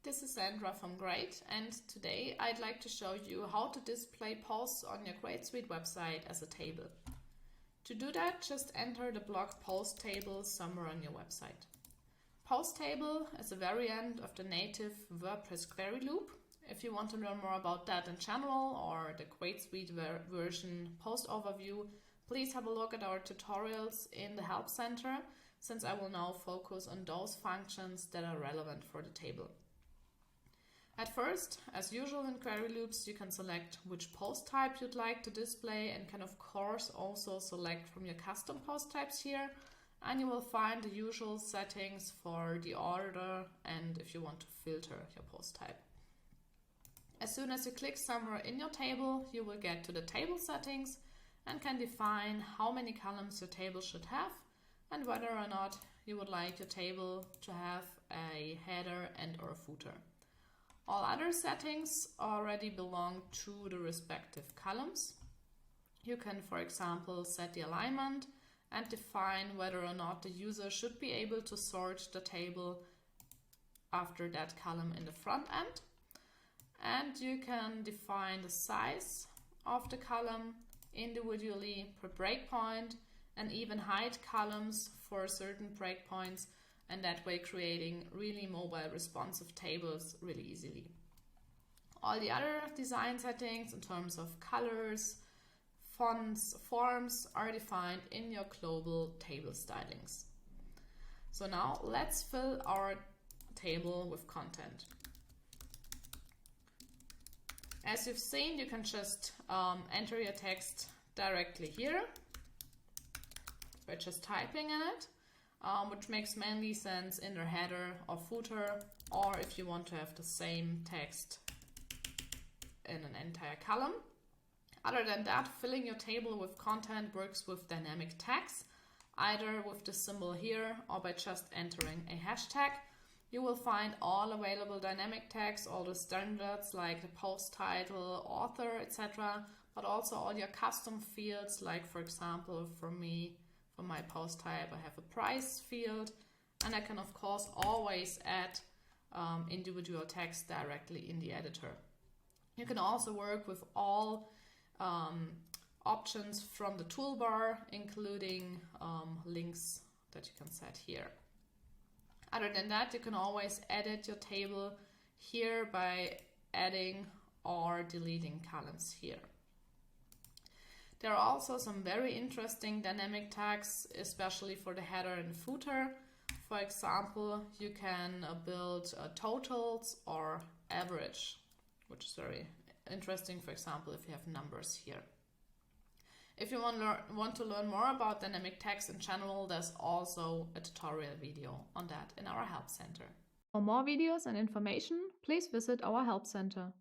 This is Sandra from Greyd, and today I'd like to show you how to display posts on your Greyd.Suite website as a table. To do that, just enter the blog post table somewhere on your website. Post table is a variant of the native WordPress query loop. If you want to learn more about that in general or the Greyd.Suite version post overview, please have a look at our tutorials in the Help Center, since I will now focus on those functions that are relevant for the table. At first, as usual in query loops, you can select which post type you'd like to display and can of course also select from your custom post types here, and you will find the usual settings for the order and if you want to filter your post type. As soon as you click somewhere in your table, you will get to the table settings and can define how many columns your table should have and whether or not you would like your table to have a header and or a footer. All other settings already belong to the respective columns. You can, for example, set the alignment and define whether or not the user should be able to sort the table after that column in the front end. And you can define the size of the column individually per breakpoint and even hide columns for certain breakpoints, and that way creating really mobile responsive tables really easily. All the other design settings in terms of colors, fonts, forms are defined in your global table stylings. So now let's fill our table with content. As you've seen, you can just enter your text directly here by just typing in it. Which makes mainly sense in the header or footer, or if you want to have the same text in an entire column. Other than that, filling your table with content works with dynamic tags, either with the symbol here or by just entering a hashtag. You will find all available dynamic tags, all the standards like the post title, author, etc., but also all your custom fields, like for example for me, for my post type, I have a price field, and I can of course always add individual text directly in the editor. You can also work with all options from the toolbar, including links that you can set here. Other than that, you can always edit your table here by adding or deleting columns here. There are also some very interesting dynamic tags, especially for the header and footer. For example, you can build totals or average, which is very interesting, for example, if you have numbers here. If you want to learn more about dynamic tags in general, there's also a tutorial video on that in our Help Center. For more videos and information, please visit our Help Center.